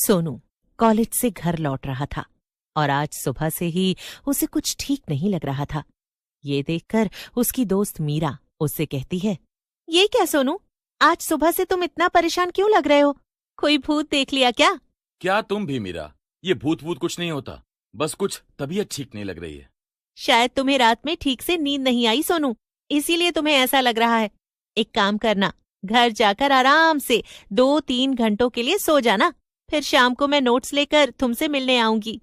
Sonu college से घर लौट रहा था और आज सुबह से ही उसे कुछ ठीक नहीं लग रहा था। ये देखकर उसकी दोस्त मीरा उससे कहती है, ये क्या सोनू, आज सुबह से तुम इतना परेशान क्यों लग रहे हो? कोई भूत देख लिया क्या? क्या तुम भी मीरा? ये भूत वूत कुछ नहीं होता, बस कुछ तबीयत ठीक नहीं लग रही है। शायद तुम्हें रात में ठीक से नींद नहीं आई सोनू, इसीलिए तुम्हें ऐसा लग रहा है। एक काम करना, घर जाकर आराम से 2-3 घंटों के लिए सो जाना, फिर शाम को मैं नोट्स लेकर तुमसे मिलने आऊंगी।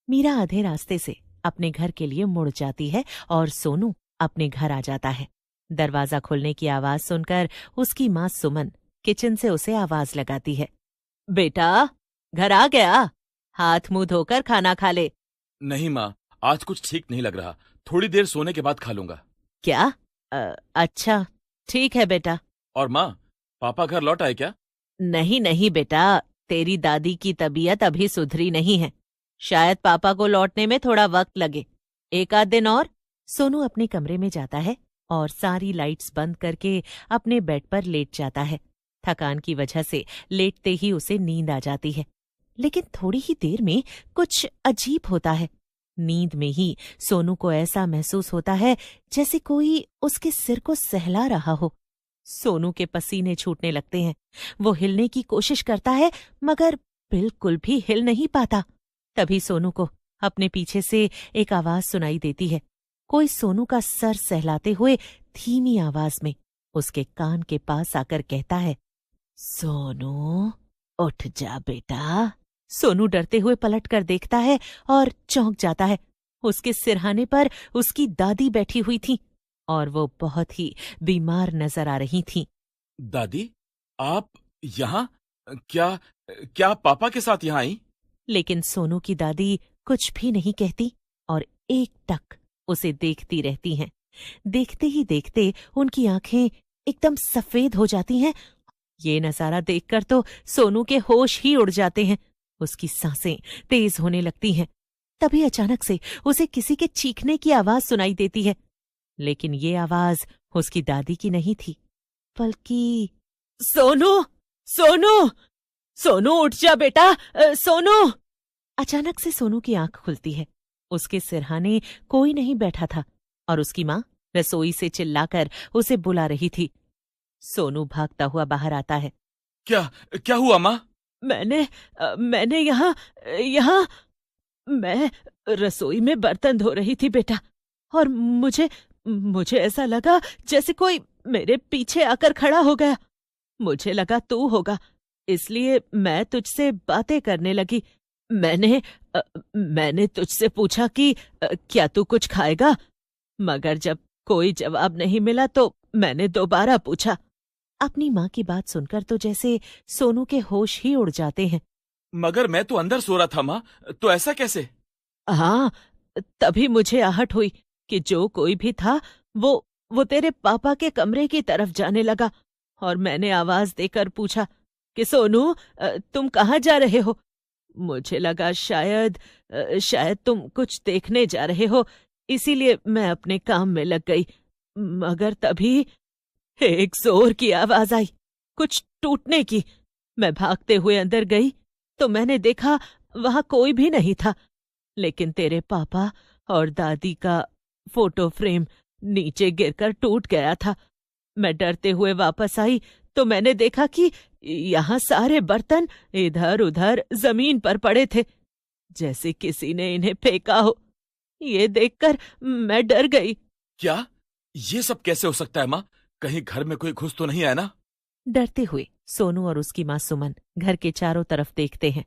मीरा आधे रास्ते से अपने घर के लिए मुड़ जाती है और सोनू अपने घर आ जाता है। दरवाजा खुलने की आवाज सुनकर उसकी माँ सुमन किचन से उसे आवाज लगाती है, बेटा घर आ गया, हाथ मुंह धोकर खाना खा ले। नहीं माँ, आज कुछ ठीक नहीं लग रहा, थोड़ी देर सोने के बाद खा लूंगा। क्या? अच्छा ठीक है बेटा। और माँ, पापा घर लौट आए क्या? नहीं नहीं बेटा, तेरी दादी की तबीयत अभी सुधरी नहीं है, शायद पापा को लौटने में थोड़ा वक्त लगे, 1 आध दिन और। सोनू अपने कमरे में जाता है और सारी लाइट्स बंद करके अपने बेड पर लेट जाता है। थकान की वजह से लेटते ही उसे नींद आ जाती है, लेकिन थोड़ी ही देर में कुछ अजीब होता है। नींद में ही सोनू को ऐसा महसूस होता है जैसे कोई उसके सिर को सहला रहा हो। सोनू के पसीने छूटने लगते हैं। वो हिलने की कोशिश करता है मगर बिल्कुल भी हिल नहीं पाता। तभी सोनू को अपने पीछे से एक आवाज सुनाई देती है। कोई सोनू का सर सहलाते हुए धीमी आवाज में उसके कान के पास आकर कहता है, सोनू उठ जा बेटा। सोनू डरते हुए पलट कर देखता है और चौंक जाता है। उसके सिरहाने पर उसकी दादी बैठी हुई थी और वो बहुत ही बीमार नजर आ रही थीं। दादी, आप यहाँ? क्या क्या पापा के साथ यहाँ आई? लेकिन सोनू की दादी कुछ भी नहीं कहती और एकटक उसे देखती रहती हैं। देखते ही देखते उनकी आंखें एकदम सफेद हो जाती हैं। ये नजारा देखकर तो सोनू के होश ही उड़ जाते हैं। उसकी सांसें तेज होने लगती हैं। तभी अचानक से उसे किसी के चीखने की आवाज सुनाई देती है, लेकिन ये आवाज उसकी दादी की नहीं थी, बल्कि सोनू सोनू सोनू उठ जा बेटा, सोनू। अचानक से सोनू की आंख खुलती है। उसके सिरहाने कोई नहीं बैठा था और उसकी माँ रसोई से चिल्लाकर उसे बुला रही थी। सोनू भागता हुआ बाहर आता है। क्या क्या हुआ माँ? मैंने यहाँ मैं रसोई में बर्तन धो रही थी बेटा, और मुझे ऐसा लगा जैसे कोई मेरे पीछे आकर खड़ा हो गया। मुझे लगा तू होगा, इसलिए मैं तुझसे बातें करने लगी। मैंने तुझसे पूछा कि क्या तू कुछ खाएगा, मगर जब कोई जवाब नहीं मिला तो मैंने दोबारा पूछा। अपनी माँ की बात सुनकर तो जैसे सोनू के होश ही उड़ जाते हैं। मगर मैं तो अंदर सो रहा था माँ, तो ऐसा कैसे? हाँ, तभी मुझे आहट हुई कि जो कोई भी था वो तेरे पापा के कमरे की तरफ जाने लगा, और मैंने आवाज देकर पूछा कि सोनू, तुम कहाँ जा रहे हो? मुझे लगा शायद तुम कुछ देखने जा रहे हो, इसीलिए मैं अपने काम में लग गई। मगर तभी एक जोर की आवाज आई, कुछ टूटने की। मैं भागते हुए अंदर गई तो मैंने देखा वहां कोई भी नहीं था, लेकिन तेरे पापा और दादी का फोटो फ्रेम नीचे गिरकर टूट गया था। मैं डरते हुए वापस आई तो मैंने देखा कि यहाँ सारे बर्तन इधर उधर जमीन पर पड़े थे, जैसे किसी ने इन्हें फेंका हो। ये देखकर मैं डर गई। क्या ये सब कैसे हो सकता है माँ? कहीं घर में कोई घुस तो नहीं आया ना? डरते हुए सोनू और उसकी माँ सुमन घर के चारों तरफ देखते हैं।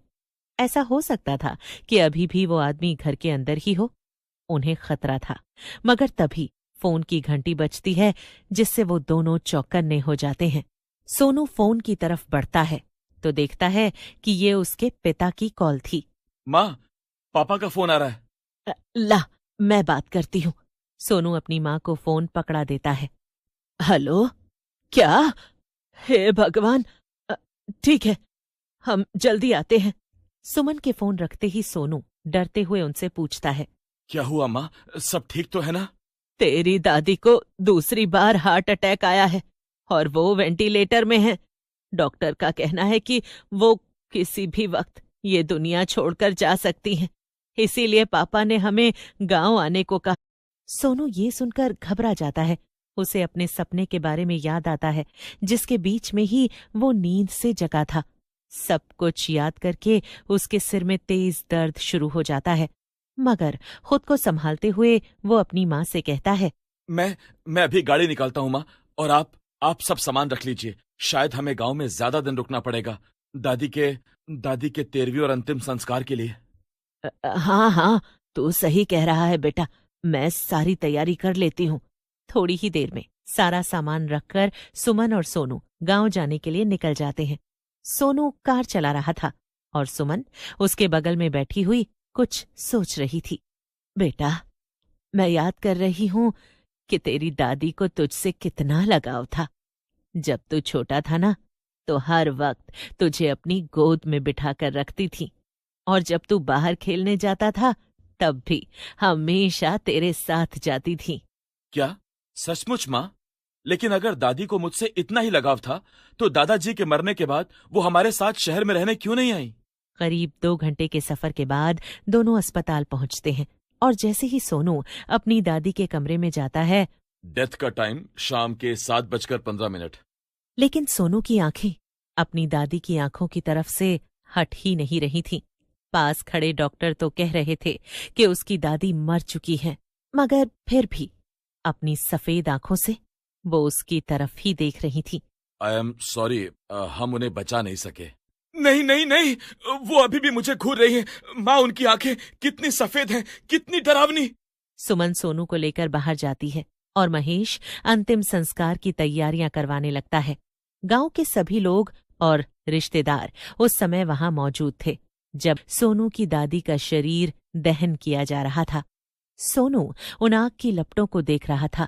ऐसा हो सकता था कि अभी भी वो आदमी घर के अंदर ही हो। उन्हें खतरा था, मगर तभी फोन की घंटी बजती है, जिससे वो दोनों चौकन्ने हो जाते हैं। सोनू फोन की तरफ बढ़ता है तो देखता है कि ये उसके पिता की कॉल थी। माँ, पापा का फोन आ रहा है। ला, मैं बात करती हूँ। सोनू अपनी माँ को फोन पकड़ा देता है। हेलो, क्या? हे भगवान, ठीक है, हम जल्दी आते हैं। सुमन के फोन रखते ही सोनू डरते हुए उनसे पूछता है, क्या हुआ माँ, सब ठीक तो है ना? तेरी दादी को दूसरी बार हार्ट अटैक आया है और वो वेंटिलेटर में है। डॉक्टर का कहना है कि वो किसी भी वक्त ये दुनिया छोड़कर जा सकती हैं। इसीलिए पापा ने हमें गांव आने को कहा। सोनू ये सुनकर घबरा जाता है। उसे अपने सपने के बारे में याद आता है, जिसके बीच में ही वो नींद से जगा था। सब कुछ याद करके उसके सिर में तेज दर्द शुरू हो जाता है, मगर खुद को संभालते हुए वो अपनी माँ से कहता है, मैं अभी गाड़ी निकालता हूँ माँ, और आप सब सामान रख लीजिए। शायद हमें गांव में ज्यादा दिन रुकना पड़ेगा दादी के 13वीं और अंतिम संस्कार के लिए। हाँ हाँ, तू सही कह रहा है बेटा, मैं सारी तैयारी कर लेती हूँ। थोड़ी ही देर में सारा सामान रखकर सुमन और सोनू गांव जाने के लिए निकल जाते हैं। सोनू कार चला रहा था और सुमन उसके बगल में बैठी हुई कुछ सोच रही थी। बेटा, मैं याद कर रही हूं कि तेरी दादी को तुझसे कितना लगाव था। जब तू छोटा था ना, तो हर वक्त तुझे अपनी गोद में बिठाकर रखती थी, और जब तू बाहर खेलने जाता था तब भी हमेशा तेरे साथ जाती थी। क्या सचमुच माँ? लेकिन अगर दादी को मुझसे इतना ही लगाव था तो दादाजी के मरने के बाद वो हमारे साथ शहर में रहने क्यों नहीं आई? करीब 2 घंटे के सफर के बाद दोनों अस्पताल पहुंचते हैं, और जैसे ही सोनू अपनी दादी के कमरे में जाता है, डेथ का टाइम शाम के 7:15। लेकिन सोनू की आंखें अपनी दादी की आंखों की तरफ से हट ही नहीं रही थीं। पास खड़े डॉक्टर तो कह रहे थे कि उसकी दादी मर चुकी है, मगर फिर भी अपनी सफेद आंखों से वो उसकी तरफ ही देख रही थी। आई एम सॉरी, हम उन्हें बचा नहीं सके। नहीं नहीं नहीं, वो अभी भी मुझे घूर रही है माँ। उनकी आंखें कितनी सफेद हैं, कितनी डरावनी। सुमन सोनू को लेकर बाहर जाती है और महेश अंतिम संस्कार की तैयारियां करवाने लगता है। गांव के सभी लोग और रिश्तेदार उस समय वहां मौजूद थे जब सोनू की दादी का शरीर दहन किया जा रहा था। सोनू उन आग की लपटों को देख रहा था,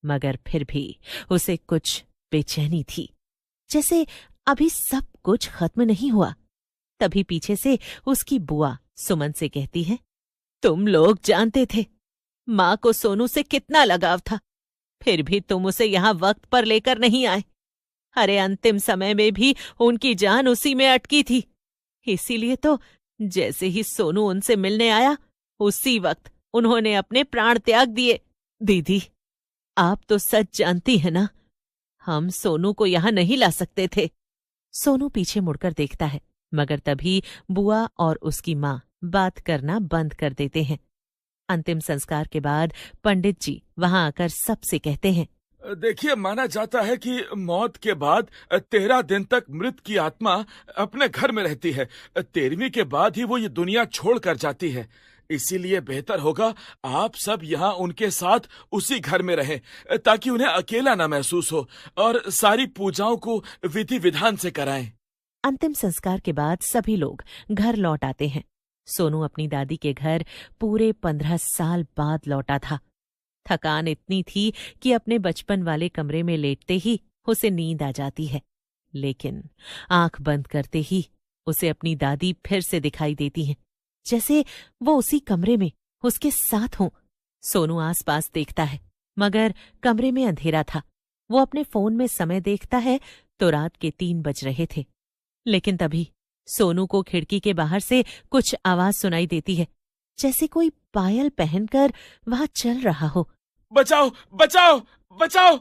मगर फिर भी उसे कुछ बेचैनी थी, जैसे अभी सब कुछ खत्म नहीं हुआ। तभी पीछे से उसकी बुआ सुमन से कहती है, तुम लोग जानते थे माँ को सोनू से कितना लगाव था, फिर भी तुम उसे यहां वक्त पर लेकर नहीं आए। अरे अंतिम समय में भी उनकी जान उसी में अटकी थी। इसीलिए तो जैसे ही सोनू उनसे मिलने आया, उसी वक्त उन्होंने अपने प्राण त्याग दिए। दीदी, आप तो सच जानती हैं ना, हम सोनू को यहां नहीं ला सकते थे। सोनू पीछे मुड़कर देखता है, मगर तभी बुआ और उसकी माँ बात करना बंद कर देते हैं। अंतिम संस्कार के बाद पंडित जी वहां आकर सबसे कहते हैं, देखिए, माना जाता है कि मौत के बाद 13 दिन तक मृत की आत्मा अपने घर में रहती है। 13वीं के बाद ही वो ये दुनिया छोड़ कर जाती है। इसीलिए बेहतर होगा आप सब यहाँ उनके साथ उसी घर में रहें, ताकि उन्हें अकेला ना महसूस हो, और सारी पूजाओं को विधि विधान से कराएं। अंतिम संस्कार के बाद सभी लोग घर लौट आते हैं। सोनू अपनी दादी के घर पूरे 15 साल बाद लौटा था। थकान इतनी थी कि अपने बचपन वाले कमरे में लेटते ही उसे नींद आ जाती है, लेकिन आंख बंद करते ही उसे अपनी दादी फिर से दिखाई देती हैं, जैसे वो उसी कमरे में उसके साथ हों। सोनू आसपास देखता है, मगर कमरे में अंधेरा था। वो अपने फोन में समय देखता है तो रात के 3 बज रहे थे। लेकिन तभी सोनू को खिड़की के बाहर से कुछ आवाज सुनाई देती है, जैसे कोई पायल पहनकर वहां चल रहा हो। बचाओ बचाओ बचाओ!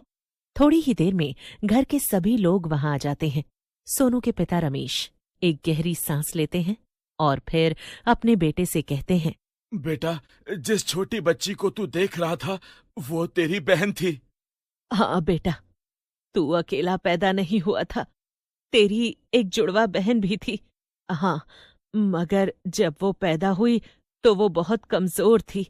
थोड़ी ही देर में घर के सभी लोग वहां आ जाते हैं। सोनू के पिता रमेश एक गहरी सांस लेते हैं और फिर अपने बेटे से कहते हैं, बेटा, जिस छोटी बच्ची को तू देख रहा था वो तेरी बहन थी। हाँ बेटा, तू अकेला पैदा नहीं हुआ था, तेरी एक जुड़वा बहन भी थी। हाँ, मगर जब वो पैदा हुई तो वो बहुत कमजोर थी।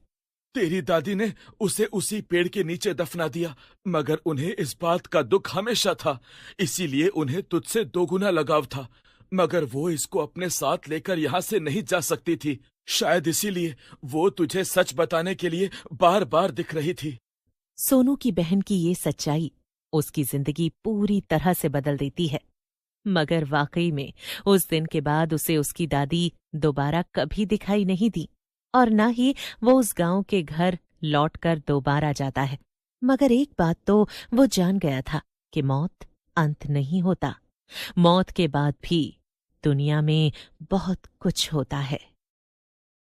तेरी दादी ने उसे उसी पेड़ के नीचे दफना दिया, मगर उन्हें इस बात का दुख हमेशा था, इसीलिए उन्हें तुझसे 2 गुना लगाव था। मगर वो इसको अपने साथ लेकर यहाँ से नहीं जा सकती थी। शायद इसीलिए वो तुझे सच बताने के लिए बार बार दिख रही थी। सोनू की बहन की ये सच्चाई उसकी जिंदगी पूरी तरह से बदल देती है, मगर वाकई में उस दिन के बाद उसे उसकी दादी दोबारा कभी दिखाई नहीं दी, और न ही वो उस गांव के घर लौटकर दोबारा जाता है। मगर एक बात तो वो जान गया था कि मौत अंत नहीं होता। मौत के बाद भी दुनिया में बहुत कुछ होता है।